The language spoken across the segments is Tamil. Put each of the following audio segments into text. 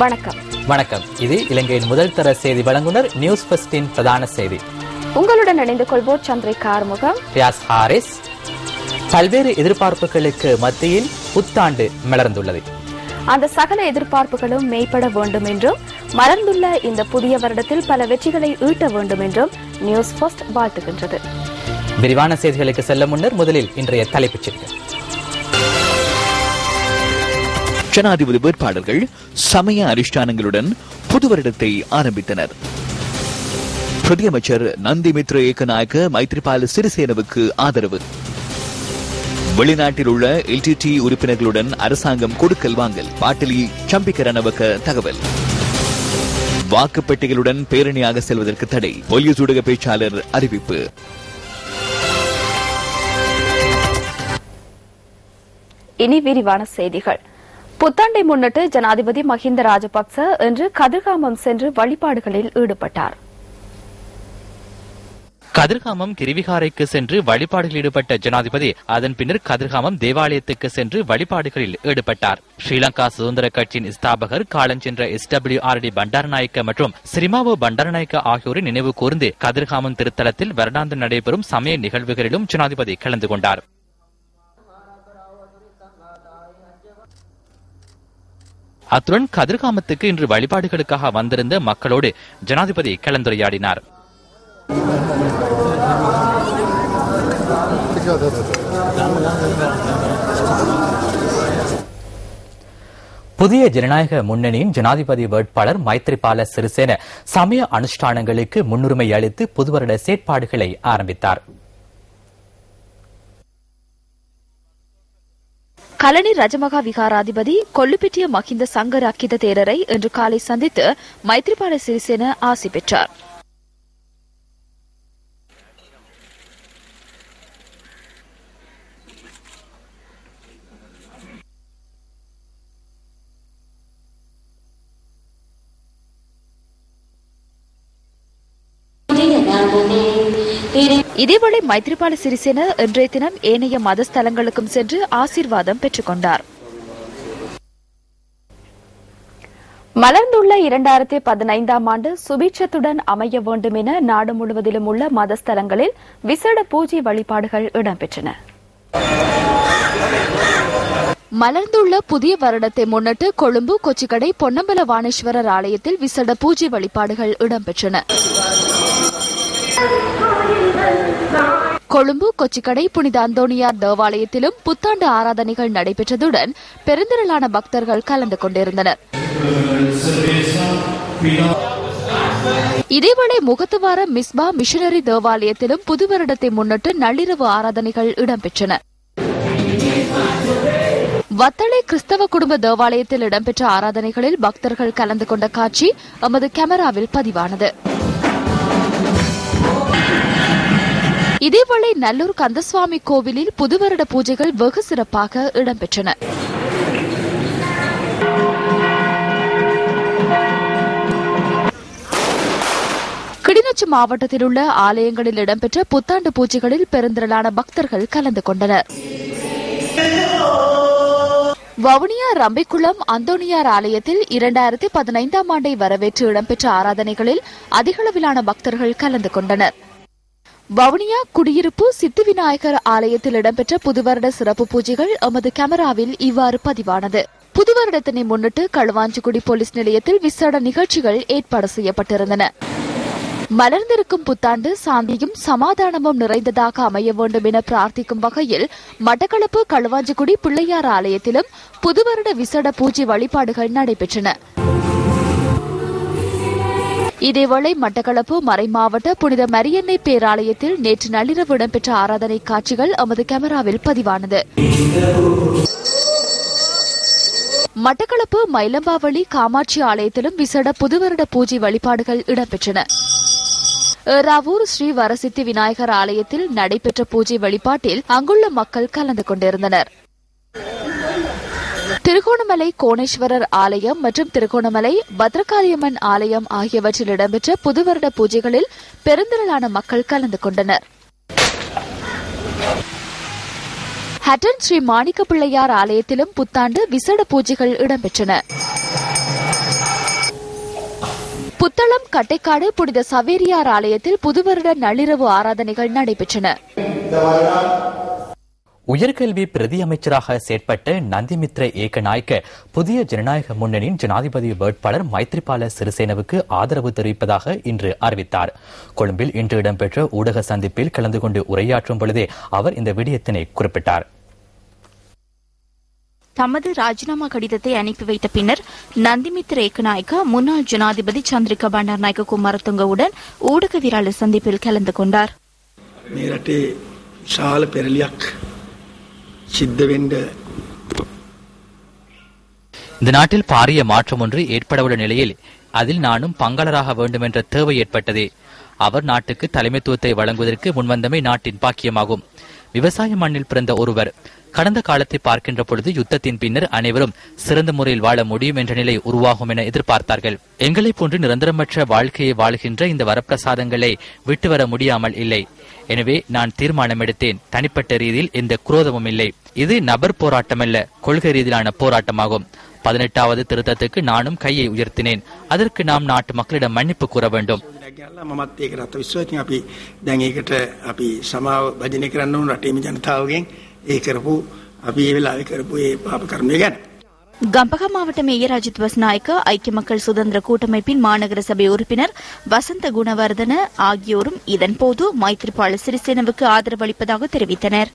வணக்கம். வணக்கம். இது இலங்கையின் முதல் தர செய்தி வழங்குனர் நியூஸ் ஃபர்ஸ்டின் பிரதான செய்தி. உங்களுடன் இணைந்து கொள்வோர் சந்திரிகா ஆறுமுகம், ரியாஸ் ஹாரிஸ். பல்வேறு எதிர்பார்ப்புகளுக்கு மத்தியில் புத்தாண்டு மலர்ந்துள்ளது. அந்த சகல எதிர்பார்ப்புகளும் மெய்ப்பட வேண்டும் என்றும் மலர்ந்துள்ள இந்த புதிய வருடத்தில் பல வெற்றிகளை ஈட்ட வேண்டும் என்றும் நியூஸ் ஃபர்ஸ்ட் வாழ்த்துகின்றது. விரிவான செய்திகளுக்கு செல்ல முன்னர் முதலில் இன்றைய தலைப்புச் செய்திகள். ஜனாதிபதி வேட்பாளர்கள் சமய அனுஷ்டானங்களுடன் புது வருடத்தை ஆரம்பித்தனர். பிரதியமைச்சர் நந்திமித்ர ஏகநாயக்க மைத்ரிபால சிறிசேனவுக்கு ஆதரவு. வெளிநாட்டில் உள்ள எல்டிடி உறுப்பினர்களுடன் அரசாங்கம் கொடுக்கல் வாங்கல். பாட்டிலி சம்பிக்க ரணவக்க தகவல். வாக்குப்பெட்டிகளுடன் பேரணியாக செல்வதற்கு தடை. போலீஸ் ஊடக பேச்சாளர் அறிவிப்பு. இனி விரிவான செய்திகள். புத்தாண்டை முன்னிட்டு ஜனாதிபதி மஹிந்த ராஜபக்ச இன்று கதிர்காமம் சென்று வழிபாடுகளில் ஈடுபட்டார். கதிர்காமம் கிரிவிகாரைக்கு சென்று வழிபாடுகளில் ஈடுபட்ட ஜனாதிபதி அதன் பின்னர் கதிர்காமம் தேவாலயத்துக்கு சென்று வழிபாடுகளில் ஈடுபட்டார். ஸ்ரீலங்கா சுதந்திர கட்சியின் ஸ்தாபகர் காலஞ்சென்ற SWRD பண்டாரநாயக்க மற்றும் சிரிமாவோ பண்டாரநாயக்க ஆகியோரை நினைவு கூர்ந்து கதிர்காமம் திருத்தலத்தில் வருடாந்தம் நடைபெறும் சமய நிகழ்வுகளிலும் ஜனாதிபதி கலந்து கொண்டார். அத்துடன் கதிர்காமத்துக்கு இன்று வழிபாடுகளுக்காக வந்திருந்த மக்களோடு ஜனாதிபதி கலந்துரையாடினார். புதிய ஜனநாயக முன்னணியின் ஜனாதிபதி வேட்பாளர் மைத்ரிபால சிறிசேன சமய அனுஷ்டானங்களுக்கு முன்னுரிமை அளித்து புதுவருட செயற்பாடுகளை ஆரம்பித்தார். கலனி ரஜமகா விகாராதிபதி கொல்லுப்பிட்டிய மஹிந்த சங்கர் அக்கித தேரரை இன்று காலை சந்தித்து மைத்ரிபால சிறிசேன ஆசி பெற்றார். இதேவேளை மைத்ரிபால சிறிசேன இன்றைய தினம் ஏனைய மதஸ்தலங்களுக்கும் சென்று ஆசீர்வாதம் பெற்றுக் கொண்டார். மலர்ந்துள்ள 2015 ஆண்டு சுபீட்சத்துடன் அமைய வேண்டும் என நாடு முழுவதிலும் உள்ள மதஸ்தலங்களில் விசேட பூஜை வழிபாடுகள் இடம்பெற்றன. மலர்ந்துள்ள புதிய வருடத்தை முன்னிட்டு கொழும்பு, கொச்சிக்கடை, பொன்னம்பல வாணேஸ்வரர் ஆலயத்தில் விசேட பூஜை வழிபாடுகள் இடம்பெற்றன. கொழும்பு, கொச்சிக்கடை புனித அந்தோணியார் தேவாலயத்திலும் புத்தாண்டு ஆராதனைகள் நடைபெற்றதுடன் பெருந்திரளான பக்தர்கள் கலந்து கொண்டிருந்தனர். இதேவேளை முகத்துவார மிஸ்பா மிஷனரி தேவாலயத்திலும் புது வருடத்தை முன்னிட்டு நள்ளிரவு ஆராதனைகள் இடம்பெற்றன. வத்தளை கிறிஸ்தவ குடும்ப தேவாலயத்தில் இடம்பெற்ற ஆராதனைகளில் பக்தர்கள் கலந்து கொண்ட காட்சி எமது கேமராவில் பதிவானது. இதேவேளை நல்லூர் கந்தசுவாமி கோவிலில் புதுவருட பூஜைகள் வெகு சிறப்பாக இடம்பெற்றன. கிளிநொச்சி மாவட்டத்தில் உள்ள ஆலயங்களில் இடம்பெற்ற புத்தாண்டு பூஜைகளில் பெருந்திரளான பக்தர்கள் கலந்து கொண்டனர். வவுனியா ரம்பிக்குளம் அந்தோணியார் ஆலயத்தில் 2015 ஆண்டை வரவேற்று இடம்பெற்ற ஆராதனைகளில் அதிகளவிலான பக்தர்கள் கலந்து கொண்டனர். வவுனியா குடியிருப்பு சித்தி விநாயகர் ஆலயத்தில் இடம்பெற்ற புதுவருட சிறப்பு பூஜைகள் எமது கேமராவில் இவ்வாறு பதிவானது. புதுவருடத்தினை முன்னிட்டு களுவாஞ்சிக்குடி போலீஸ் நிலையத்தில் விசேட நிகழ்ச்சிகள் ஏற்பாடு செய்யப்பட்டிருந்தன. மலர்ந்திருக்கும் புத்தாண்டு சாந்தியும் சமாதானமும் நிறைந்ததாக அமைய வேண்டும் என பிரார்த்திக்கும் வகையில் மட்டக்களப்பு களுவாஞ்சிக்குடி பிள்ளையார் ஆலயத்திலும் புதுவருட விசேட பூஜை வழிபாடுகள் நடைபெற்றன. இதேவேளை மட்டக்களப்பு மறைமாவட்ட புனித மரியன்னை பேராலயத்தில் நேற்று நள்ளிரவு இடம்பெற்ற ஆராதனை காட்சிகள் எமது கேமராவில் பதிவானது. மட்டக்களப்பு மயிலம்பாவளி காமாட்சி ஆலயத்திலும் விசேட புதுவருட பூஜை வழிபாடுகள் இடம்பெற்றன. ஏறாவூர் ஸ்ரீ வரசித்தி விநாயகர் ஆலயத்தில் நடைபெற்ற பூஜை வழிபாட்டில் அங்குள்ள மக்கள் கலந்து கொண்டிருந்தனர். திருகோணமலை கோணேஸ்வரர் ஆலயம் மற்றும் திருகோணமலை பத்ரகாளியம்மன் ஆலயம் ஆகியவற்றில் இடம்பெற்ற புதுவருட பூஜைகளில் பெருந்திரளான மக்கள் கலந்து கொண்டனர். ஹட்டன் ஸ்ரீ மாணிக்க பிள்ளையார் ஆலயத்திலும் புத்தாண்டு விசேட பூஜைகள் இடம்பெற்றன. புத்தளம் கட்டைக்காடு புனித சவேரியார் ஆலயத்தில் புதுவருட நள்ளிரவு ஆராதனைகள் நடைபெற்றன. உயர்கல்வி பிரதி அமைச்சராக செயற்பட்ட நந்திமித்ர ஏகநாயக்க புதிய ஜனநாயக முன்னணியின் ஜனாதிபதி வேட்பாளர் மைத்ரிபால சிறிசேனவுக்கு ஆதரவு தெரிவிப்பதாக இன்று அறிவித்தார். கொழும்பில் இன்று இடம்பெற்ற ஊடக சந்திப்பில் கலந்து கொண்டு உரையாற்றும் பொழுதே அவர் இந்த விடயத்தினை குறிப்பிட்டார். தமது ராஜினாமா கடிதத்தை அனுப்பி வைத்த பின்னர் நந்திமித்ர ஏகநாயக்க முன்னாள் ஜனாதிபதி சந்திரிகா பண்டாரநாயக்க குமாரதுங்கவுடன் ஊடகவியலாளர் சந்திப்பில் கலந்து கொண்டார். இந்த நாட்டில் பாரிய மாற்றம் ஒன்று ஏற்படவுள்ள நிலையில் அதில் நானும் பங்காளராக வேண்டும் என்ற தேவை ஏற்பட்டது. அவர் நாட்டுக்கு தலைமைத்துவத்தை வழங்குவதற்கு முன்வந்தமை நாட்டின் பாக்கியமாகும். விவசாய மண்ணில் பிறந்த ஒருவர் கடந்த காலத்தை பார்க்கின்ற பொழுது யுத்தத்தின் பின்னர் அனைவரும் சிறந்த முறையில் வாழ முடியும் என்ற நிலை உருவாகும் என எதிர்பார்த்தார்கள். எங்களை போன்று நிரந்தரமற்ற வாழ்க்கையை வாழ்கின்ற இந்த வரப்பிரசாதங்களை விட்டு வர முடியாமல் இல்லை. எனவே நான் தீர்மானம் எடுத்தேன். தனிப்பட்ட ரீதியில் எந்த குரோதமும் இல்லை. இது நபர் போராட்டமல்ல, கொள்கை ரீதியிலான போராட்டமாகும். 18வது திருத்தத்துக்கு நானும் கையை உயர்த்தினேன். அதற்கு நாம் நாட்டு மக்களிடம் மன்னிப்பு கூற வேண்டும். கம்பக மாவட்ட மேயர் அஜித் பஸ்நாயக்க, ஐக்கிய மக்கள் சுதந்திர கூட்டமைப்பின் மாநகர சபை உறுப்பினர் வசந்த குணவர்தன ஆகியோரும் இதன்போது மைத்ரிபால சிறிசேனவுக்கு ஆதரவு அளிப்பதாக தெரிவித்தனர்.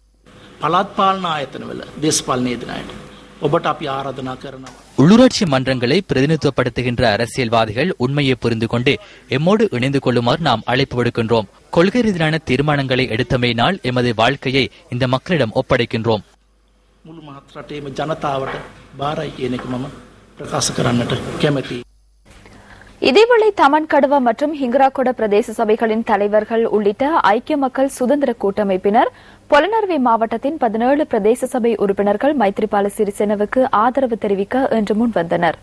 உள்ளூராட்சி மன்றங்களை பிரதிநிதித்துவப்படுத்துகின்ற அரசியல்வாதிகள் உண்மையை புரிந்து கொண்டு எம்மோடு இணைந்து கொள்ளுமாறு நாம் அழைப்பு விடுக்கின்றோம். கொள்கை ரீதியிலான தீர்மானங்களை எடுத்தமையினால் எமது வாழ்க்கையை இந்த மக்களிடம் ஒப்படைக்கின்றோம். இதேவேளை தமன்கடுவ மற்றும் ஹிங்கராகொட பிரதேச சபைகளின் தலைவர்கள் உள்ளிட்ட ஐக்கிய மக்கள் சுதந்திர கூட்டமைப்பினர் பொலனறுவை மாவட்டத்தின் 17 பிரதேச சபை உறுப்பினர்கள் மைத்ரிபால சிறிசேனவுக்கு ஆதரவு தெரிவிக்க இன்று முன்வந்தனர்.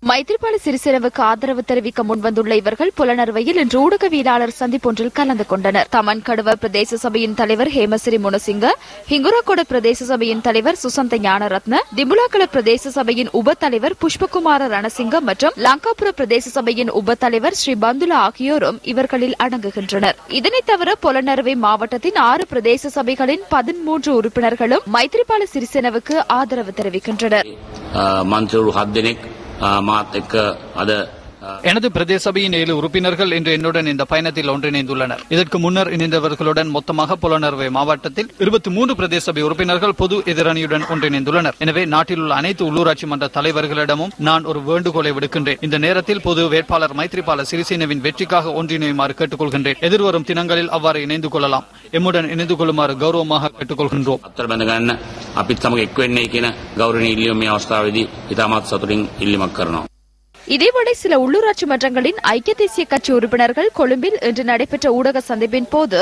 மைத்ரிபால சிறிசேனவுக்கு ஆதரவு தெரிவிக்க முன்வந்துள்ள இவர்கள் புலனறுவையில் இன்று ஊடகவியலாளர் சந்திப்பொன்றில் கலந்து கொண்டனர். தமன்கடுவ பிரதேச சபையின் தலைவர் ஹேமசிறி முனசிங்க, ஹிங்குராகொட பிரதேச சபையின் தலைவர் சுசந்த ஞானரத்ன, திம்புலாக்கல பிரதேச சபையின் உப தலைவர் புஷ்பகுமார ரணசிங்க மற்றும் லங்காபுர பிரதேச சபையின் உப தலைவர் ஸ்ரீ பந்துலா ஆகியோரும் இவர்களில் அடங்குகின்றனர். இதனைத் தவிர புலனறுவை மாவட்டத்தின் 6 பிரதேச சபைகளின் 13 உறுப்பினர்களும் மைத்ரிபால சிறிசேனவுக்கு ஆதரவு தெரிவிக்கின்றனர். எனது பிரதேச சபையின் 7 உறுப்பினர்கள் இன்று என்னுடன் இந்த பயணத்தில் ஒன்றிணைந்துள்ளனர். இதற்கு முன்னர் இணைந்தவர்களுடன் மொத்தமாக புலனறுவை மாவட்டத்தில் 23 பிரதேச சபை உறுப்பினர்கள் பொது எதிரணியுடன் ஒன்றிணைந்துள்ளனர். எனவே நாட்டில் உள்ள அனைத்து உள்ளூராட்சி மன்ற தலைவர்களிடமும் நான் ஒரு வேண்டுகோளை விடுக்கின்றேன். இந்த நேரத்தில் பொது வேட்பாளர் மைத்ரிபால சிறிசேனவின் வெற்றிக்காக ஒன்றிணையுமாறு கேட்டுக்கொள்கின்றேன். எதிர்வரும் தினங்களில் அவ்வாறு இணைந்து கொள்ளலாம். எம்முடன் இணைந்து கொள்ளுமாறு கௌரவமாக கேட்டுக்கொள்கின்றோம். இதேவேளை சில உள்ளூராட்சி மன்றங்களின் ஐக்கிய தேசிய கட்சி உறுப்பினர்கள் கொழும்பில் இன்று நடைபெற்ற ஊடக சந்திப்பின் போது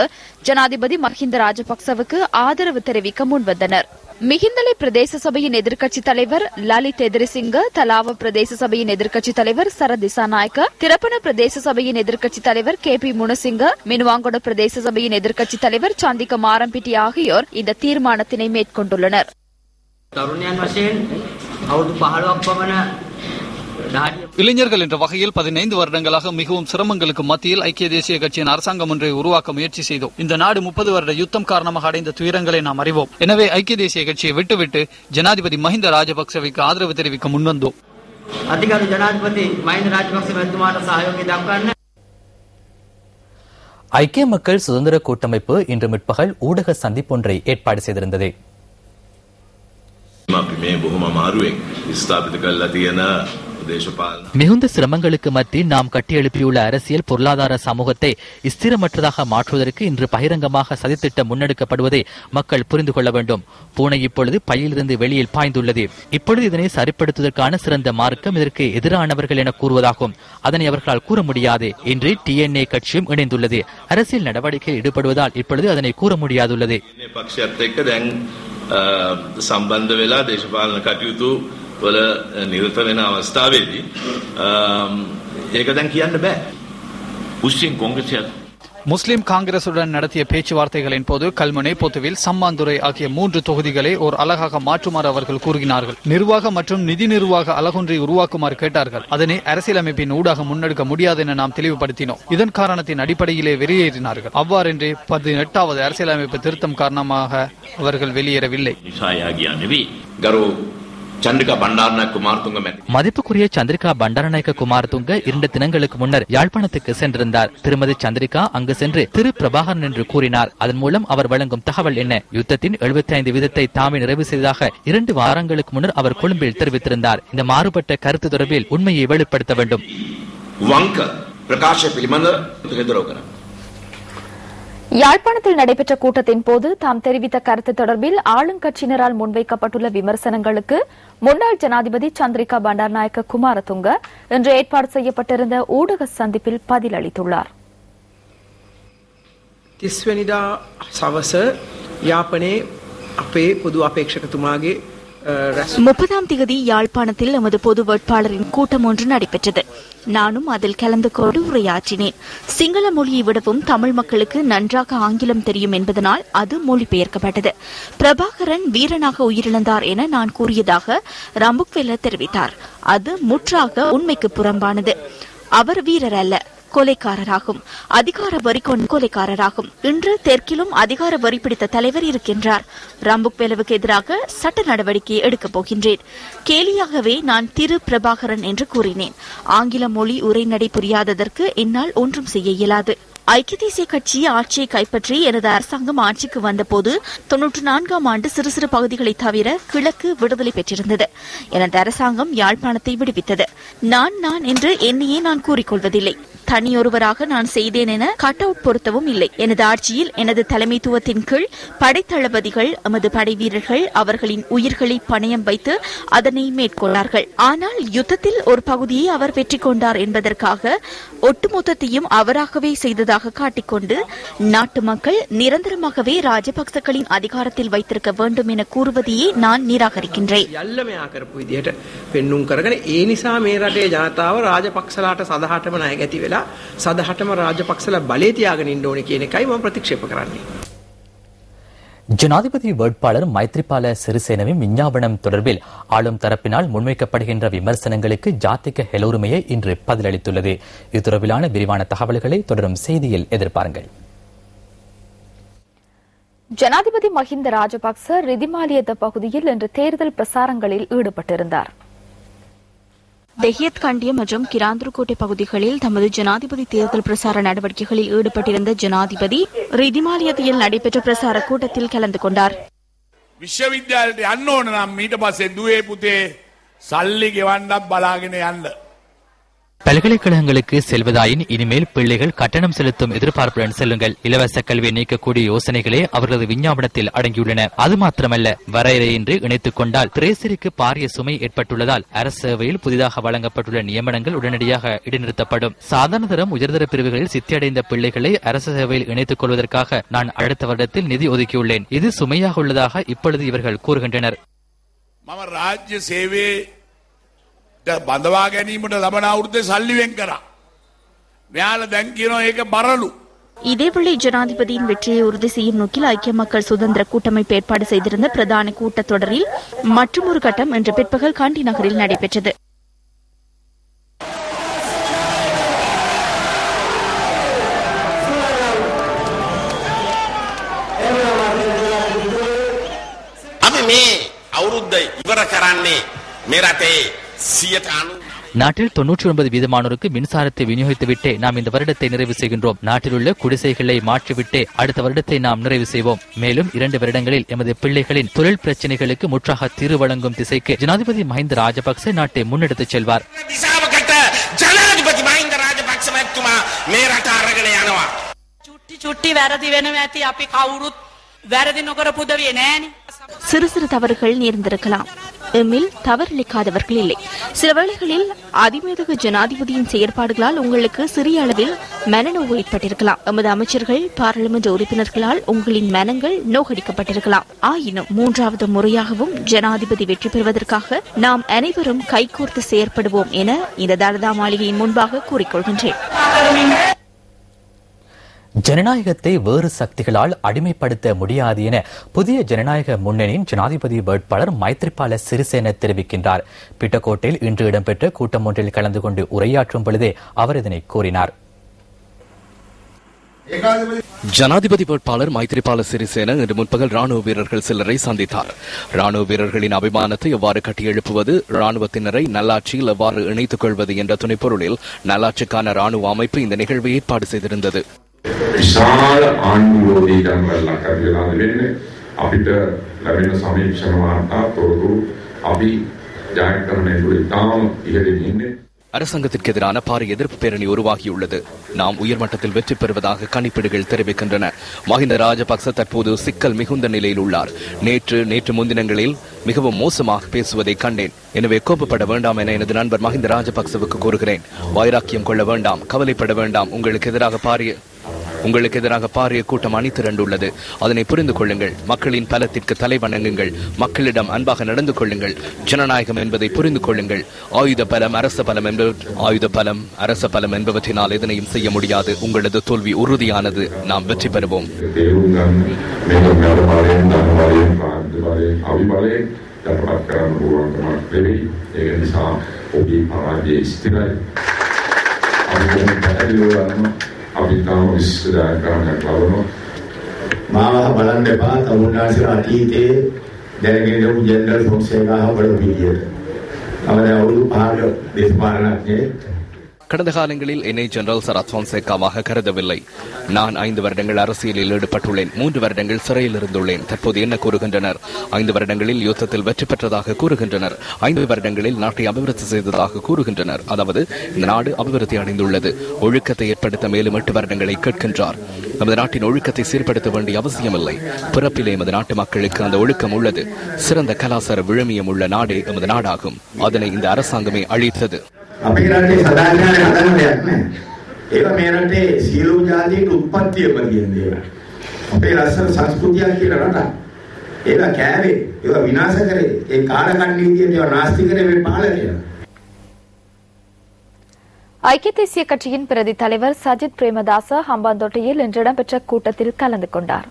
ஜனாதிபதி மஹிந்த ராஜபக்சவுக்கு ஆதரவு தெரிவிக்க முன்வந்தனர். மிகிந்தலை பிரதேச சபையின் எதிர்க்கட்சித் தலைவர் லலித் எதிரிசிங்க, தலாவ பிரதேச சபையின் எதிர்க்கட்சித் தலைவர் சரதிசாநாயக்க, திரப்பன பிரதேச சபையின் எதிர்க்கட்சித் தலைவர் KP முனசிங்க, மினுவாங்கொட பிரதேச சபையின் எதிர்க்கட்சித் தலைவர் சந்திக மாரம்பிட்டி ஆகியோர் இந்த தீர்மானத்தினை மேற்கொண்டுள்ளனர். இளைஞர்கள் என்ற வகையில் 15 வருடங்களாக மிகவும் சிரமங்களுக்கு மத்தியில் ஐக்கிய தேசிய கட்சியின் அரசாங்கம் ஒன்றை உருவாக்க முயற்சி செய்தோம். இந்த நாடு 30 வருட யுத்தம் காரணமாக அடைந்த துயரங்களை நாம் அறிவோம். எனவே ஐக்கிய தேசிய கட்சியை விட்டுவிட்டு ஜனாதிபதி மஹிந்த ராஜபக்சவுக்கு ஆதரவு தெரிவிக்க முன்வந்தோம். ஐக்கிய மக்கள் சுதந்திர கூட்டமைப்பு இன்று முற்பகல் ஊடக சந்திப்பொன்றை ஏற்பாடு செய்திருந்தது. மிகுந்த சிரமங்களுக்கு மத்தியில் நாம் கட்டியெழுப்பியுள்ள அரசியல் பொருளாதார சமூகத்தை ஸ்திரமற்றதாக மாற்றுவதற்கு இன்று பகிரங்கமாக சதித்திட்டம் முன்னெடுக்கப்படுவதை மக்கள் புரிந்து கொள்ள வேண்டும். பூனை இப்பொழுது பையிலிருந்து வெளியில் பாய்ந்துள்ளது. இப்பொழுது இதனை சரிப்படுத்துவதற்கான சிறந்த மார்க்கம் இதற்கு எதிரானவர்கள் என கூறுவதாகும். அதனை அவர்களால் கூற முடியாது. இன்று TNA கட்சியும் இணைந்துள்ளது. அரசியல் நடவடிக்கையில் ஈடுபடுவதால் இப்பொழுது அதனை கூற முடியாதுள்ளது. සම්බන්ධ වෙලා දේශපාලන කටයුතු වල නිරත වෙන අවස්ථාවේදී ඒක දැන් කියන්න බෑ. முஸ்லிம் காங்கிரசுடன் நடத்திய பேச்சுவார்த்தைகளின் போது கல்முனை, பொத்துவில், சம்மாந்துறை ஆகிய 3 தொகுதிகளை ஒரு அலகாக மாற்றுமாறு அவர்கள் கூறுகிறார்கள். நிர்வாக மற்றும் நிதி நிர்வாக அலகொன்றை உருவாக்குமாறு கேட்டார்கள். அதனை அரசியலமைப்பின் ஊடாக முன்னெடுக்க முடியாது என நாம் தெளிவுபடுத்தினோம். இதன் காரணத்தின் அடிப்படையிலே வெளியேறினார்கள். அவ்வாறென்றே 18வது அரசியலமைப்பு திருத்தம் காரணமாக அவர்கள் வெளியேறவில்லை. மதிப்புக்குரிய சந்திரிகா பண்டாரநாயக்க குமாரதுங்க 2 தினங்களுக்கு முன்னர் யாழ்ப்பாணத்துக்கு சென்றிருந்தார். திருமதி சந்திரிகா அங்கு சென்று திரு பிரபாகரன் என்று கூறினார். அதன் மூலம் அவர் வழங்கும் தகவல் என்ன? யுத்தத்தின் 75% தாமே நிறைவு செய்ததாக 2 வாரங்களுக்கு முன்னர் அவர் கொழும்பில் தெரிவித்திருந்தார். இந்த மாறுபட்ட கருத்து தொடர்பில் உண்மையை வெளிப்படுத்த வேண்டும். யாழ்ப்பாணத்தில் நடைபெற்ற கூட்டத்தின் போது தாம் தெரிவித்த கருத்து தொடர்பில் ஆளுங்கட்சியினரால் முன்வைக்கப்பட்டுள்ள விமர்சனங்களுக்கு முன்னாள் ஜனாதிபதி சந்திரிகா பண்டாரநாயக்க குமாரதுங்க இன்று ஏற்பாடு செய்யப்பட்டிருந்த ஊடக சந்திப்பில் பதிலளித்துள்ளார். 30 වෙනිදා සවස යාපනයේ අපේ පොදු අපේක්ෂකතුමාගේ 30ஆம் தேதி யாழ்ப்பாணத்தில் எமது பொது வேட்பாளரின் கூட்டம் ஒன்று நடைபெற்றது. நானும் அதில் கலந்து கொண்டு உரையாற்றினேன். சிங்கள மொழியை விடவும் தமிழ் மக்களுக்கு நன்றாக ஆங்கிலம் தெரியும் என்பதனால் அது மொழிபெயர்க்கப்பட்டது. பிரபாகரன் வீரனாக உயிரிழந்தார் என நான் கூறியதாக ரம்புக்வெல்ல தெரிவித்தார். அது முற்றாக உண்மைக்கு புறம்பானது. அவர் வீரர் அல்ல, கொலைக்காரராகும். அதிகார வரி கொண்ட கொலைக்காரராகும். இன்று தெற்கிலும் அதிகார வரி பிடித்த தலைவர் இருக்கின்றார். ரம்புக்வெலவுக்கு எதிராக சட்ட நடவடிக்கை எடுக்கப் போகின்றேன். கேலியாகவே நான் திரு பிரபாகரன் என்று கூறினேன். ஆங்கில மொழி உரைநடை புரியாததற்கு என்னால் ஒன்றும் செய்ய இயலாது. ஐக்கிய தேசிய கட்சி ஆட்சியை கைப்பற்றி எனது அரசாங்கம் ஆட்சிக்கு வந்தபோது 94ஆம் ஆண்டு சிறு சிறு பகுதிகளை தவிர கிழக்கு விடுதலை பெற்றிருந்தது. எனது அரசாங்கம் யாழ்ப்பாணத்தை விடுவித்தது. நான் என்று என்னையே நான் கூறிக்கொள்வதில்லை. தனியொருவராக நான் செய்தேன் என கட் அவுட் பொருத்தவும் இல்லை. எனது ஆட்சியில் எனது தலைமைத்துவத்தின் கீழ் படைத்தளபதிகள், எமது படை வீரர்கள் அவர்களின் உயிர்களை பணயம் வைத்து அதனை மேற்கொண்டார்கள். ஆனால் யுத்தத்தில் ஒரு பகுதியை அவர் வெற்றி கொண்டார் என்பதற்காக ஒட்டுமொத்தத்தையும் அவராகவே செய்ததாக காட்டிக்கொண்டு நாட்டு மக்கள் நிரந்தரமாகவே ராஜபக்சகளின் அதிகாரத்தில் வைத்திருக்க வேண்டும் என கூறுவதையே நான் நிராகரிக்கின்றேன். සදහටම රාජපක්ෂලා බලය තියාගෙන ඉන්න ඕනේ කියන එකයි මම ප්‍රතික්ෂේප කරන්නේ. ஜனாதிபதி வேட்பாளர் மைத்ரிபால சிறிசேனவின் விஞ்ஞாபனம் தொடர்பில் ஆளும் தரப்பினால் முன்வைக்கப்படுகின்ற விமர்சனங்களுக்கு ஜாத்திக ஹெலோருமையை இன்று பதிலளித்துள்ளது. இது தொடர்பிலான விரிவான தகவல்களை தொடரும் செய்தியில் எதிர்பாருங்கள். ஜனாதிபதி மஹிந்த ராஜபக்ச ரிதிமாலியத பகுதியில் இன்று தேர்தல் பிரசாரங்களில் ஈடுபட்டிருந்தார். தெஹியத் கண்டிய மற்றும் கிராந்துருக்கோட்டை பகுதிகளில் தமது ஜனாதிபதி தேர்தல் பிரசார நடவடிக்கைகளில் ஈடுபட்டிருந்த ஜனாதிபதி ரிதிமாலியத்தில் நடைபெற்ற பிரசார கூட்டத்தில் கலந்து கொண்டார். විශ්වවිද්‍යාලයට යන්න ඕන නම් ඊට පස්සේ දුවේ පුතේ සල්ලි ගෙවන්නත් බලාගෙන යන්න. பல்கலைக்கழகங்களுக்கு செல்வதாயின் இனிமேல் பிள்ளைகள் கட்டணம் செலுத்தும் எதிர்பார்ப்புடன் செல்லுங்கள். இலவச கல்வியை நீக்கக்கூடிய யோசனைகளே அவர்களது விஞ்ஞாபனத்தில் அடங்கியுள்ளன. அது மாத்திரமல்ல, வரையறையின்றி இணைத்துக் கொண்டால் திரேசரிக்கு பாரிய சுமை ஏற்பட்டுள்ளதால் அரசு சேவையில் புதிதாக வழங்கப்பட்டுள்ள நியமனங்கள் உடனடியாக இடைநிறுத்தப்படும். சாதாரண தரம் உயர்தர பிரிவுகளில் சித்தியடைந்த பிள்ளைகளை அரசு சேவையில் இணைத்துக் கொள்வதற்காக நான் அடுத்த வருடத்தில் நிதி ஒதுக்கியுள்ளேன். இது சுமையாக உள்ளதாக இப்பொழுது இவர்கள் கூறுகின்றனர். බඳවා ගැනීමට ලබන අවුරුද්දේ සල්ලි වෙන් කරා. මෙයාලා දැන් කියනවා ඒක බරලු. இதேவேளை ஜனாதிபதியின் வெற்றியை உறுதி செய்யும் நோக்கில் ஐக்கிய மக்கள் சுதந்திர கூட்டமைப்பு ஏற்பாடு செய்திருந்த பிரதான கூட்டத்தொடரில் மற்றொரு கட்டம் இன்று பிற்பகல் காண்டி நகரில் நடைபெற்றது. අපි මේ අවුරුද්ද ඉවර කරන්නේ මේ රටේ நாட்டில் 99% மின்சாரத்தை விநியோகித்துவிட்டே நாம் இந்த வருடத்தை நிறைவு செய்கின்றோம். நாட்டில் உள்ள குடிசைகளை மாற்றிவிட்டே அடுத்த வருடத்தை நாம் நிறைவு செய்வோம். மேலும் 2 வருடங்களில் எமது பிள்ளைகளின் தொழில் பிரச்சனைகளுக்கு முற்றாக தீர்வு வழங்கும் திசைக்கு ஜனாதிபதி மஹிந்த ராஜபக்ச நாட்டை முன்னெடுத்துச் செல்வார். சிறு சிறு தவறுகள் நேர்ந்திருக்கலாம். எம்மில் தவறிழைக்காதவர்கள் இல்லை. சில வேளைகளில் அதிமேதக ஜனாதிபதியின் செயற்பாடுகளால் உங்களுக்கு சிறிய அளவில் மனநோவு ஏற்பட்டிருக்கலாம். எமது அமைச்சர்கள், பாராளுமன்ற உறுப்பினர்களால் உங்களின் மனங்கள் நோகடிக்கப்பட்டிருக்கலாம். ஆயினும் 3வது முறையாகவும் ஜனாதிபதி வெற்றி பெறுவதற்காக நாம் அனைவரும் கைகோர்த்து செயற்படுவோம் என இந்த தலதா மாளிகையின் முன்பாக கூறிக்கொள்கின்றேன். ஜனநாயகத்தை வேறு சக்திகளால் அடிமைப்படுத்த முடியாது என புதிய ஜனநாயக முன்னணியின் ஜனாதிபதி வேட்பாளர் மைத்ரிபால சிறிசேன தெரிவிக்கின்றார். பிட்டகோட்டில் இன்று இடம்பெற்ற கூட்டம் ஒன்றில் கலந்து கொண்டு உரையாற்றும் பொழுதே அவர் இதனை கூறினார். ஜனாதிபதி வேட்பாளர் மைத்ரிபால சிறிசேன இன்று முற்பகல் ராணுவ வீரர்கள் சிலரை சந்தித்தார். ராணுவ வீரர்களின் அபிமானத்தை எவ்வாறு கட்டியெழுப்புவது, ராணுவத்தினரை நல்லாட்சியில் எவ்வாறு இணைத்துக் கொள்வது என்ற துணைப்பொருளில் நல்லாட்சிக்கான ராணுவ அமைப்பு இந்த நிகழ்வை ஏற்பாடு செய்திருந்தது. විශාල ආණ්ඩුවෝදීකම් වලක් අද වෙලා දෙන්නේ අපිට ලැබෙන සමීක්ෂණ වාර්තා තොරතුරු අපි ජයග්‍රහණය ඉතාම ඉහළින් ඉන්නේ. அரசாங்கத்திற்கு எதிரான பாரிய எதிர்ப்பு பேரணி உருவாகியுள்ளது. நாம் உயர்மட்டத்தில் வெற்றி பெறுவதாக கணிப்பீடுகள் தெரிவிக்கின்றன. மஹிந்த ராஜபக்ச தற்போது சிக்கல் மிகுந்த நிலையில் உள்ளார். நேற்று முன்தினங்களில் மிகவும் மோசமாக பேசுவதை கண்டேன். எனவே கோபப்பட வேண்டாம் என எனது நண்பர் மஹிந்த ராஜபக்சவுக்கு கூறுகிறேன். வைராக்கியம் கொள்ள வேண்டாம், கவலைப்பட வேண்டாம். உங்களுக்கு எதிராக பாரிய கூட்டம் அணி திரண்டுள்ளது. அதனை புரிந்து கொள்ளுங்கள். மக்களின் பலத்திற்கு தலை வணங்குங்கள். மக்களிடம் அன்பாக நடந்து கொள்ளுங்கள். ஜனநாயகம் என்பதை புரிந்து கொள்ளுங்கள். ஆயுத பலம் அரச பலம் என்பவற்றினால் எதனையும் செய்ய முடியாது. உங்களது தோல்வி உறுதியானது. நாம் வெற்றி பெறுவோம். මාව බලන්න එපා. තමුන්නාන්සේලා අතීතයේ දැනගෙන ඉන්න ජෙනරල් ෆොන්සේකාව බලපු විදියට. අවද අවුරුදු 5ක දේශපාලනඥයෙක්. கடந்த காலங்களில் என்னை ஜெனரல் சரத் பொன்சேகாவாக கருதவில்லை. நான் 5 வருடங்கள் அரசியலில் ஈடுபட்டுள்ளேன். 3 வருடங்கள் சிறையில் இருந்துள்ளேன். தற்போது என்ன கூறுகின்றனர்? 5 வருடங்களில் யுத்தத்தில் வெற்றி பெற்றதாக கூறுகின்றனர். 5 வருடங்களில் நாட்டை அபிவிருத்தி செய்ததாக கூறுகின்றனர். அதாவது இந்த நாடு அபிவிருத்தி அடைந்துள்ளது. ஒழுக்கத்தை ஏற்படுத்த மேலும் 8 வருடங்களை கேட்கின்றார். நமது நாட்டின் ஒழுக்கத்தை சீர்படுத்த வேண்டிய அவசியமில்லை. பிறப்பிலே எமது நாட்டு மக்களுக்கு அந்த ஒழுக்கம் உள்ளது. சிறந்த கலாச்சார விழுமியம் உள்ள நாடே எமது நாடாகும். அதனை இந்த அரசாங்கமே அழித்தது. අපේ රටේ සදාචාරය හදන්න දෙයක් නැහැ. ඒවා මේ රටේ සියලුම ජාතියක උත්පත්තියම තියෙන දේවල්. අපේ ලස්සන සංස්කෘතියක් කියන රටක්. ඒවා කෑවේ, ඒවා විනාශ කරේ, ඒ කාලකන්ණී විදියට ඒවා නාස්ති කරේ මේ පාලකයා. ஐக்கிய தேசிய கட்சியின் பிரதி தலைவர் சஜித் பிரேமதாச ஹம்பாந்தோட்டையில் இன்று இடம்பெற்ற கூட்டத்தில் கலந்து கொண்டார்.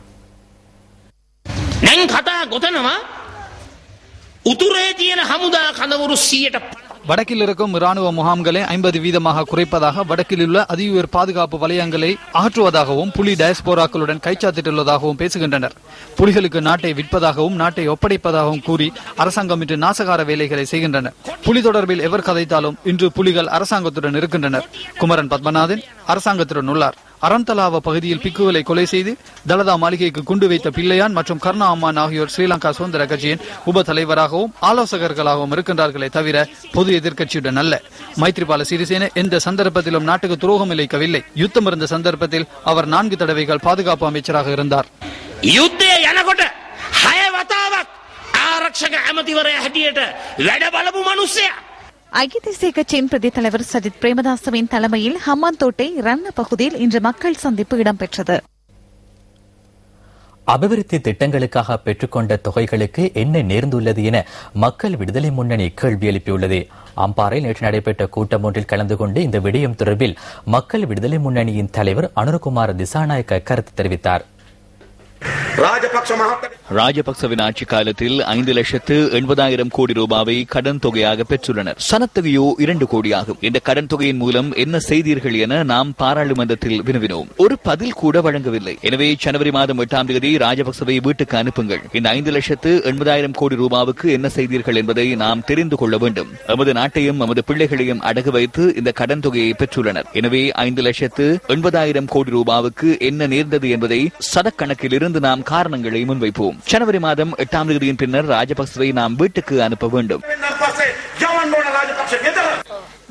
வடக்கில் இருக்கும் ராணுவ முகாம்களை 50% குறைப்பதாக, வடக்கில் உள்ள அதிஉயர் பாதுகாப்பு வலயங்களை அகற்றுவதாகவும் புலி டயஸ்போராக்களுடன் கைச்சாத்திட்டுள்ளதாகவும் பேசுகின்றனர். புலிகளுக்கு நாட்டை விற்பதாகவும் நாட்டை ஒப்படைப்பதாகவும் கூறி அரசாங்கம் இன்று நாசகார வேலைகளை செய்கின்றனர். புலி தொடர்பில் எவர் கதைத்தாலும் இன்று புலிகள் அரசாங்கத்துடன் இருக்கின்றனர். குமரன் பத்மநாதன் அரசாங்கத்துடன் உள்ளார். அரந்தலாவ பகுதியில் பிக்குகளை கொலை செய்து தலதா மாளிகைக்கு குண்டு வைத்த பிள்ளையான் மற்றும் கர்ணா அம்மான் ஆகியோர் ஸ்ரீலங்கா சுதந்திர கட்சியின் உப தலைவராகவும் ஆலோசகர்களாகவும் இருக்கின்றார்களே தவிர பொது எதிர்கட்சியுடன் அல்ல. மைத்ரிபால சிறிசேன எந்த சந்தர்ப்பத்திலும் நாட்டுக்கு துரோகம் இழைக்கவில்லை. யுத்தம் இருந்த சந்தர்ப்பத்தில் அவர் 4 தடவைகள் பாதுகாப்பு அமைச்சராக இருந்தார். ஐக்கிய தேசிய கட்சியின் பிரதி தலைவர் சஜித் பிரேமதாசவின் தலைமையில் ஹம்பாந்தோட்டை ரன்ன பகுதியில் இன்று மக்கள் சந்திப்பு இடம்பெற்றது. அபிவிருத்தி திட்டங்களுக்காக பெற்றுக்கொண்ட தொகைகளுக்கு என்ன நேர்ந்துள்ளது என மக்கள் விடுதலை முன்னணி கேள்வி எழுப்பியுள்ளது. அம்பாறையில் நேற்று நடைபெற்ற கூட்டம் ஒன்றில் கலந்து கொண்டு இந்த விடயம் தொடர்பில் மக்கள் விடுதலை முன்னணியின் தலைவர் அனுரகுமார திசாநாயக்க கருத்து தெரிவித்தார். ராஜபக்சவின் ஆட்சி காலத்தில் 5,80,000 கோடி ரூபாவை கடன் தொகையாக பெற்றுள்ளனர். சனத்தொகையோ 2 கோடியாகும். இந்த கடன் தொகையின் மூலம் என்ன செய்தீர்கள் என நாம் பாராளுமன்றத்தில் வினவினோம். ஒரு பதில் கூட வழங்கவில்லை. எனவே ஜனவரி மாதம் 8ஆம் தேதி ராஜபக்சவை வீட்டுக்கு அனுப்புங்கள். இந்த 5,80,000 கோடி ரூபாவுக்கு என்ன செய்தீர்கள் என்பதை நாம் தெரிந்து கொள்ள வேண்டும். எமது நாட்டையும் எமது பிள்ளைகளையும் அடகு வைத்து இந்த கடன் தொகையை பெற்றுள்ளனர். எனவே 5,80,000 கோடி ரூபாவுக்கு என்ன நேர்ந்தது என்பதை சதக்கணக்கில் இருந்து நாம் காரணங்களை முன்வைப்போம். ஜனவரி மாதம் 8ஆம் தேதியின் பின்னர் ராஜபக்சவை நாம் வீட்டுக்கு அனுப்ப வேண்டும்.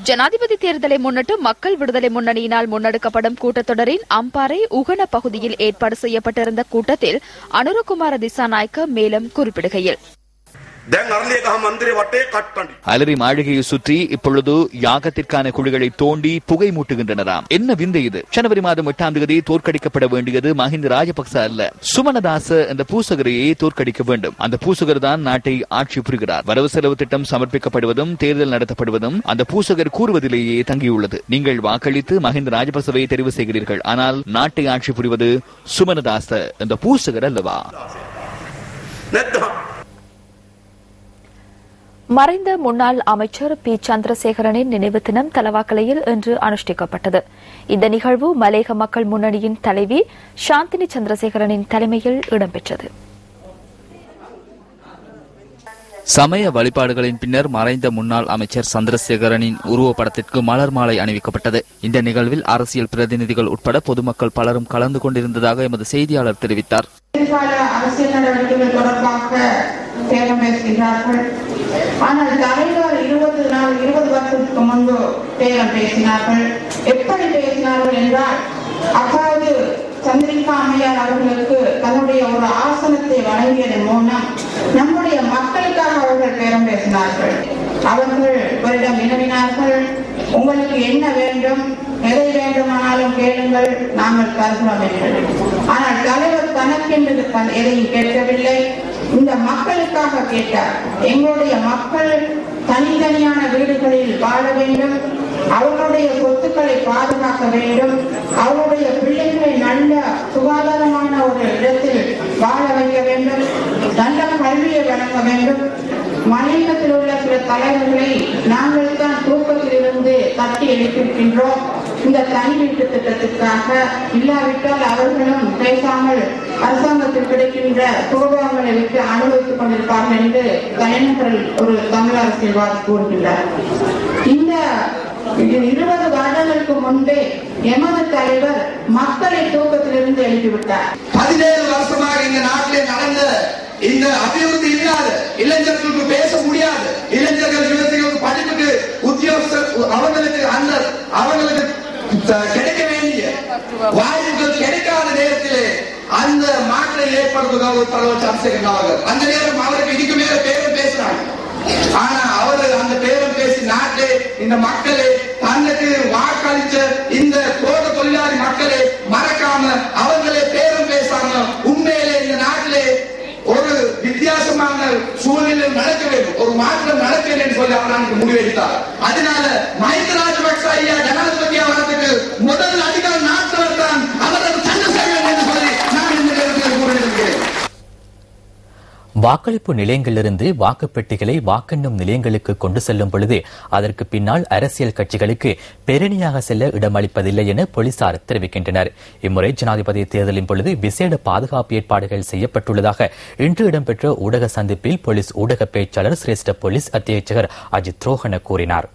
ஜனாதிபதி தேர்தலை முன்னிட்டு மக்கள் விடுதலை முன்னணியினால் முன்னெடுக்கப்படும் கூட்டத்தொடரின் அம்பாறை உகன பகுதியில் ஏற்பாடு செய்யப்பட்டிருந்த கூட்டத்தில் அனுரகுமார திசாநாயக்க மேலும் குறிப்பிடுகையில், அலரி மாளிகையை சுற்றி இப்பொழுது யாகத்திற்கான குழிகளை தோண்டி புகை மூட்டுகின்றனராம். என்ன விந்தை இது? ஜனவரி மாதம் 8ஆம் தேதி தோற்கடிக்கப்பட வேண்டியது மஹிந்த ராஜபக்ச அல்ல, சுமனதாச என்ற பூசகரையே தோற்கடிக்க வேண்டும். அந்த பூசகர் தான் நாட்டை ஆட்சி புரிகிறார். வரவு செலவு திட்டம் சமர்ப்பிக்கப்படுவதும் தேர்தல் நடத்தப்படுவதும் அந்த பூசகர் கூறுவதிலேயே தங்கியுள்ளது. நீங்கள் வாக்களித்து மஹிந்த ராஜபக்சவை தெரிவு செய்கிறீர்கள், ஆனால் நாட்டை ஆட்சி புரிவது சுமனதாச என்ற பூசகர் அல்லவா? மறைந்த முன்னாள் அமைச்சர் பி சந்திரசேகரனின் நினைவு தினம் தலவாக்கலையில் இன்று அனுஷ்டிக்கப்பட்டது. இந்த நிகழ்வு மலேக மக்கள் முன்னணியின் தலைவி சாந்தினி சந்திரசேகரனின் தலைமையில் இடம்பெற்றது. சமய வழிபாடுகளின் பின்னர் மறைந்த முன்னாள் அமைச்சர் சந்திரசேகரனின் உருவப்படத்திற்கு மலர் மாலை அணிவிக்கப்பட்டது. இந்த நிகழ்வில் அரசியல் பிரதிநிதிகள் உட்பட பொதுமக்கள் பலரும் கலந்து கொண்டிருந்ததாக எமது செய்தியாளர் தெரிவித்தார். அரசியல் நடவடிக்கைகள் தொடர்பாக பேரம் பேசுகின்றார்கள். ஆனால் தலைவர் 20 வருஷத்துக்கு முன்பு பேரம் பேசினார்கள். எப்படி பேசினார்கள் என்றால், அப்போது சந்திரிகா அம்மையார் அவர்களுக்கு தன்னுடைய ஒரு ஆசனத்தை வழங்கியதன் மூலம் நம்முடைய மக்களுக்காக அவர்கள் பேரம் பேசினார்கள். அவர்களிடம் வினவினார்கள், உங்களுக்கு என்ன வேண்டும், எதை வேண்டுமானாலும் கேளுங்கள், நாங்கள் தருகிறோம் என்று. ஆனால் தலைவர் தனக்கென்று எதையும் கேட்கவில்லை, இந்த மக்களுக்காக கேட்டார். எங்களுடைய மக்கள் தனித்தனியான வீடுகளில் வாழ வேண்டும், அவர்களுடைய சொத்துக்களை பாதுகாக்க வேண்டும், அவருடைய பிள்ளைகளை நல்ல சுகாதாரமான ஒரு இடத்தில் வாழ வைக்க வேண்டும், நல்ல கல்வியை வழங்க வேண்டும். மலையகத்தில் உள்ள சில தலைவர்களை நாங்கள் தான் தூக்கத்தில் இருந்து தட்டி எழுப்பியிருக்கின்றோம் இந்த தனி வீட்டு திட்டத்திற்காக. இல்லாவிட்டால் அவர்களும் பேசாமல் அரசாங்கத்தில் கிடைக்கின்ற சுகங்களை விட்டு அனுபவித்துக் கொண்டிருப்பார்கள் என்று தலைநகரில் ஒரு தமிழ் அரசியல்வாதி கூறுகின்றார். இந்த 20 வருடங்களுக்கு முன்பே எமது தலைவர் மக்களை தூக்கத்திலிருந்து எழுப்பிவிட்டார். 17 வருஷமாக இந்த நாட்டிலே நடந்த இந்த அபிவிருத்தி இல்லாத, இளைஞர்களுக்கு பேச முடியாது, இளைஞர்கள் யுவதிகளுக்கு படிப்புக்கு உத்தியோகஸ்தர் அவங்களுக்கு கிடைக்க வேண்டிய வாய்ப்புகள் கிடைக்காத நேரத்திலே அந்த மாற்றை ஏற்படுத்துவதாக ஒரு தலைவர் சந்திரசேகரன் அவர்கள் அந்த நேரம் அவருக்கு இதுக்கு மேல பேரம் பேசுறாங்க. ஆனா அவரு அந்த பேரம் பேசி நாட்டை இந்த மக்களே தன்னுக்கு வாக்களித்த இந்த தோட்ட தொழிலாளி மக்களே மறக்காம அவர்களே பேரம் பேசாம உண்மையிலே இந்த நாட்டிலே ஒரு வித்தியாசமான சூழ்நிலை நடக்க வேண்டும், ஒரு மாற்றம் நடக்க வேண்டும் சொல்லி அவர் முடிவெடுத்தார். அதனால மஹிந்த ராஜபக்ச ஐயா ஜனாதிபதியா வரதுக்கு முதல் அதிகாரி நாட்டவர் தான் அவரது சந்திரசேகரன் என்று சொல்லி நான் இந்த நேரத்தில் கூறியிருக்கிறேன். வாக்களிப்பு நிலையங்களிலிருந்து வாக்குப்பெட்டிகளை வாக்கெண்ணும் நிலையங்களுக்கு கொண்டு செல்லும் பொழுது அதற்கு பின்னால் அரசியல் கட்சிகளுக்கு பேரணியாக செல்ல இடமளிப்பதில்லை என போலீசார் தெரிவிக்கின்றனர். இம்முறை ஜனாதிபதி தேர்தலின் பொழுது விசேட பாதுகாப்பு ஏற்பாடுகள் செய்யப்பட்டுள்ளதாக இன்று இடம்பெற்ற ஊடக சந்திப்பில் போலீஸ் ஊடக பேச்சாளர் சிரேஷ்ட போலீஸ் அத்தியட்சகர் அஜித் ரோஹன கூறினார்.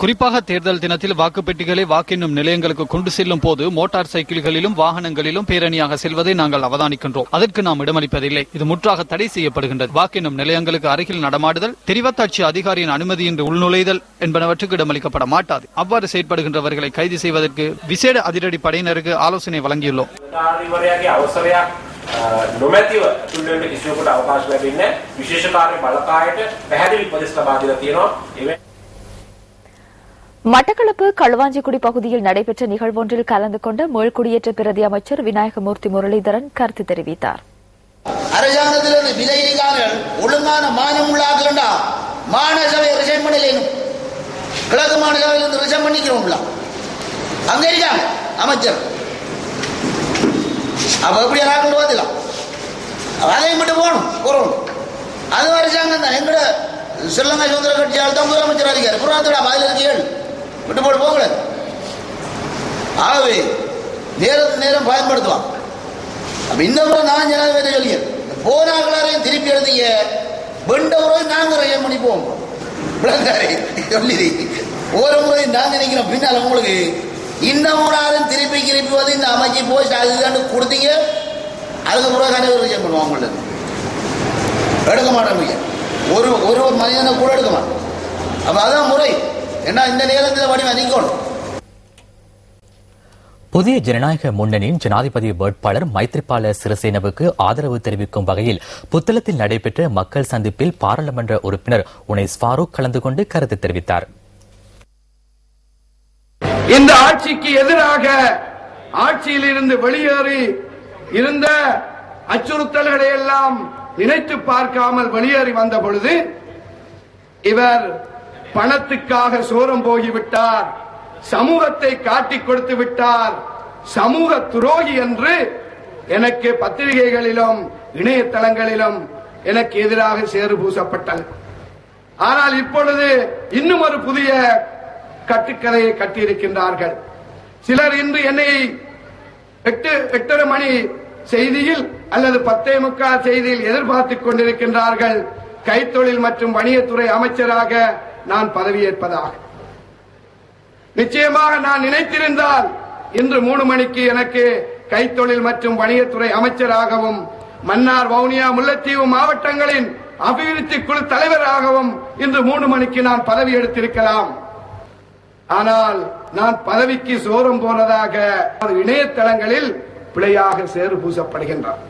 குறிப்பாக தேர்தல் தினத்தில் வாக்குப்பெட்டிகளை வாக்கெண்ணும் நிலையங்களுக்கு கொண்டு செல்லும் போது மோட்டார் சைக்கிள்களிலும் வாகனங்களிலும் பேரணியாக செல்வதை நாங்கள் அவதானிக்கின்றோம். அதற்கு நாம் இடமளிப்பதில்லை. இது முற்றாக தடை செய்யப்படுகின்றது. வாக்கெண்ணும் நிலையங்களுக்கு அருகில் நடமாடுதல், தெரிவத்தாட்சி அதிகாரியின் அனுமதியின்றி உள்நுழைதல் என்பனவற்றுக்கு இடமளிக்கப்பட மாட்டாது. அவ்வாறு செயற்படுகின்றவர்களை கைது செய்வதற்கு விசேட அதிரடி படையினருக்கு ஆலோசனை வழங்கியுள்ளோம். නොමැතිව තුන්වෙනි කිසිවෙකුට අවකාශ ලැබෙන්නේ විශේෂ කාර්ය බලකායට පැහැදිලි උපදෙස් ලබා දීලා තියෙනවා. மட்டக்களப்பு களுவாஞ்சிக்குடி பகுதியில் நடைபெற்ற நிகழ்வொன்றில் கலந்து கொண்ட மேல்குடியேற்ற பிரதி அமைச்சர் விநாயகமூர்த்தி முரளிதரன் கருத்து தெரிவித்தார். அரசாங்கத்திலிருந்து விலையிலிக்கார்கள் ஒழுங்கான மானியம் உள்ளாக்கலண்டா மாநசபை ரிசைன் பண்ணலேனும் கிழக்கு மாநசபையிலிருந்து ரிசைன் பண்ணிக்கிறோம்ல அங்க இருக்காங்க அமைச்சர். அப்ப எப்படி யாராக்கள் பார்த்துலாம் அதையும் விட்டு போகணும். அது அரசாங்கம் தான். எங்கட ஸ்ரீலங்கா சுதந்திர கட்சியால் தான் முதலமைச்சர் அதிகாரி புறாத்தோட பதில் இருக்கு ஏழு விட்டு போட்டு போகக்கூடாது. ஆகவே நேரத்துக்கு நேரம் பயன்படுத்துவான். அப்ப இந்த முறை நான் ஜனாதிபதி சொல்லியேன், போனார்களாரையும் திருப்பி எழுதிய வெண்ட முறை நாங்கள் ரயம் பண்ணி போவோம் சொல்லி ஒரு முறை நாங்கள் நினைக்கிறோம். பின்னால் உங்களுக்கு இந்த முறாரும் திருப்பி கிருப்பி இந்த அமைச்சு போய் அதுதான் கொடுத்தீங்க. அதுக்கு முறை ரயம் பண்ணுவோம். அவங்களுக்கு எடுக்க மாட்டாங்க. ஒரு மனிதனை கூட எடுக்க மாட்டோம். அப்ப அதான் முறை. ஏன்னா இந்த நேரத்தில் வடிவம் நிற்கணும். புதிய ஜனநாயக முன்னணியின் ஜனாதிபதி வேட்பாளர் மைத்ரிபால சிறிசேனவுக்கு ஆதரவு தெரிவிக்கும் வகையில் புத்தளத்தில் நடைபெற்ற மக்கள் சந்திப்பில் பாராளுமன்ற உறுப்பினர் உனைஸ் ஃபாரூக் கலந்து கொண்டு கருத்து தெரிவித்தார். இந்த ஆட்சிக்கு எதிராக ஆட்சியில் இருந்து வெளியேறி இருந்த அச்சுறுத்தல்களை எல்லாம் நினைத்து பார்க்காமல் வெளியேறி வந்த பொழுது இவர் பணத்துக்காக சோரம் போகிவிட்டார், சமூகத்தை காட்டிக் கொடுத்து விட்டார், சமூக துரோகி என்று எனக்கு பத்திரிகைகளிலும் இணையதளங்களிலும் எனக்கு எதிராக சேறு பூசப்பட்டது. ஆனால் இப்பொழுது இன்னும் ஒரு புதிய கட்டுக்கதையை கட்டியிருக்கின்றார்கள். சிலர் இன்று என்னை 8:30 மணி செய்தியில் அல்லது 10:45 செய்தியில் எதிர்பார்த்துக் கொண்டிருக்கின்றார்கள் கைத்தொழில் மற்றும் வணிகத்துறை அமைச்சராக நான் பதவியேற்பதாக. நிச்சயமாக நான் நினைத்திருந்தால் இன்று 3 மணிக்கு எனக்கு கைத்தொழில் மற்றும் வணிகத்துறை அமைச்சராகவும் மன்னார், வவுனியா, முல்லைத்தீவு மாவட்டங்களின் அபிவிருத்தி குழு தலைவராகவும் இன்று 3 மணிக்கு நான் பதவி எடுத்திருக்கலாம். ஆனால் நான் பதவிக்கு சோரம் போனதாக இணையதளங்களில் பிழையாக சேறு பூசப்படுகின்றார்.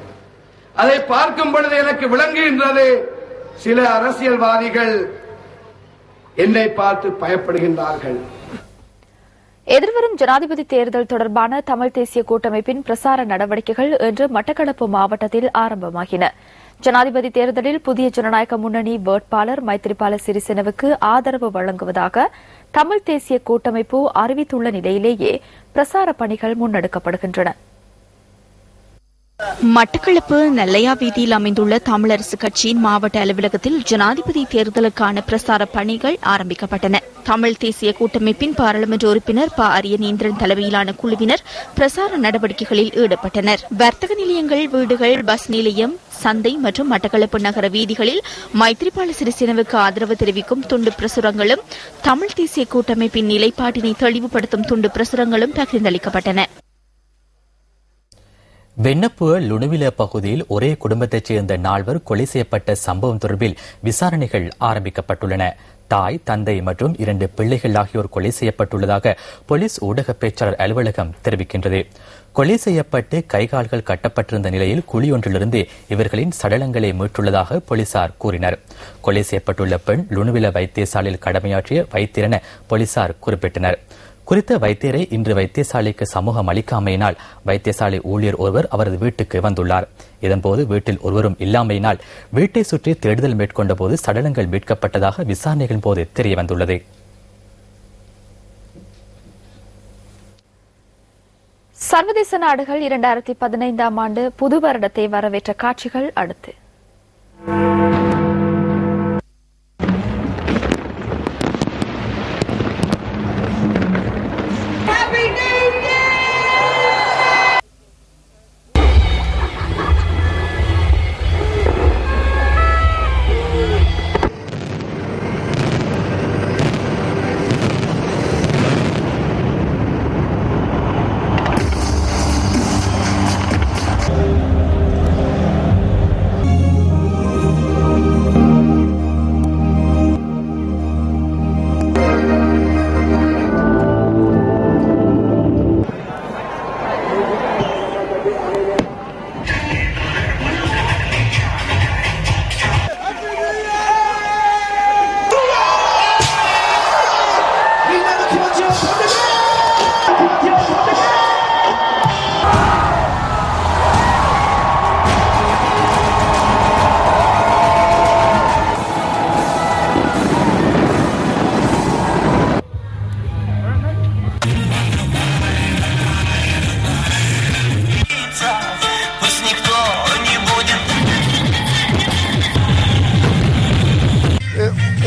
அதை பார்க்கும் பொழுது எனக்கு விளங்குகின்றது, சில அரசியல்வாதிகள் என்னை பார்த்து பயப்படுகின்றார்கள். எதிர்வரும் ஜனாதிபதி தேர்தல் தொடர்பான தமிழ் தேசிய கூட்டமைப்பின் பிரசார நடவடிக்கைகள் இன்று மட்டக்களப்பு மாவட்டத்தில் ஆரம்பமாகின. ஜனாதிபதி தேர்தலில் புதிய ஜனநாயக முன்னணி வேட்பாளர் மைத்ரிபால சிறிசேனவுக்கு ஆதரவு வழங்குவதாக தமிழ் தேசிய கூட்டமைப்பு அறிவித்துள்ள நிலையிலேயே பிரசார பணிகள் முன்னெடுக்கப்படுகின்றன. மட்டக்களப்பு நெல்லையா வீதியில் அமைந்துள்ள தமிழரசு கட்சியின் மாவட்ட அலுவலகத்தில் ஜனாதிபதி தேர்தலுக்கான பிரசார பணிகள் ஆரம்பிக்கப்பட்டன. தமிழ் தேசிய கூட்டமைப்பின் பாராளுமன்ற உறுப்பினர் ப. அரியநேந்திரன் தலைமையிலான குழுவினர் பிரசார நடவடிக்கைகளில் ஈடுபட்டனர். வர்த்தக நிலையங்கள், வீடுகள், பஸ் நிலையம், சந்தை மற்றும் மட்டக்களப்பு நகர வீதிகளில் மைத்ரிபால சிறிசேனவுக்கு ஆதரவு தெரிவிக்கும் துண்டு பிரசுரங்களும் தமிழ் தேசிய கூட்டமைப்பின் நிலைப்பாட்டினை தெளிவுபடுத்தும் துண்டு பிரசுரங்களும் பகிர்ந்தளிக்கப்பட்டன. வெண்ணப்புவ லுணுவில பகுதியில் ஒரே குடும்பத்தைச் சேர்ந்த 4 கொலை செய்யப்பட்ட சம்பவம் தொடர்பில் விசாரணைகள் ஆரம்பிக்கப்பட்டுள்ளன. தாய், தந்தை மற்றும் 2 பிள்ளைகள் ஆகியோர் கொலை செய்யப்பட்டுள்ளதாக போலீஸ் ஊடக பேச்சாளர் அலுவலகம் தெரிவிக்கின்றது. கொலை செய்யப்பட்டு கைகால்கள் கட்டப்பட்டிருந்த நிலையில் குழியொன்றிலிருந்து இவர்களின் சடலங்களை மீட்டுள்ளதாக போலீசார் கூறினர். கொலை செய்யப்பட்டுள்ள பெண் லுணுவில வைத்தியசாலையில் கடமையாற்றிய வைத்தியர் என போலீசார் குறிப்பிட்டனர். குறித்த வைத்தியரை இன்று வைத்தியசாலைக்கு சமூகம் அளிக்காமையினால் வைத்தியசாலை ஊழியர் ஒருவர் அவரது வீட்டுக்கு வந்துள்ளார். இதன்போது வீட்டில் ஒருவரும் இல்லாமையினால் வீட்டை சுற்றி தேடுதல் மேற்கொண்ட போது சடலங்கள் மீட்கப்பட்டதாக விசாரணைகளின் போது தெரியவந்துள்ளது. சர்வதேச நாடுகள் 2015ஆம் ஆண்டு புது வருடத்தை வரவேற்ற காட்சிகள் அடுத்து.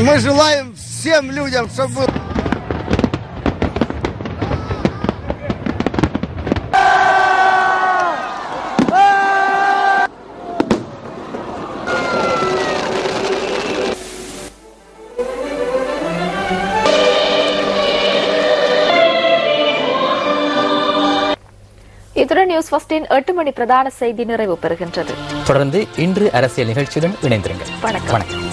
Мы желаем всем людям, чтобы... இத்துடன் நியூஸ் ஃபர்ஸ்டின் 8 மணி பிரதான செய்தி நிறைவு பெறுகின்றது. தொடர்ந்து இன்று அரசியல் நிகழ்ச்சியுடன் இணைந்திருங்கள். வணக்கம்.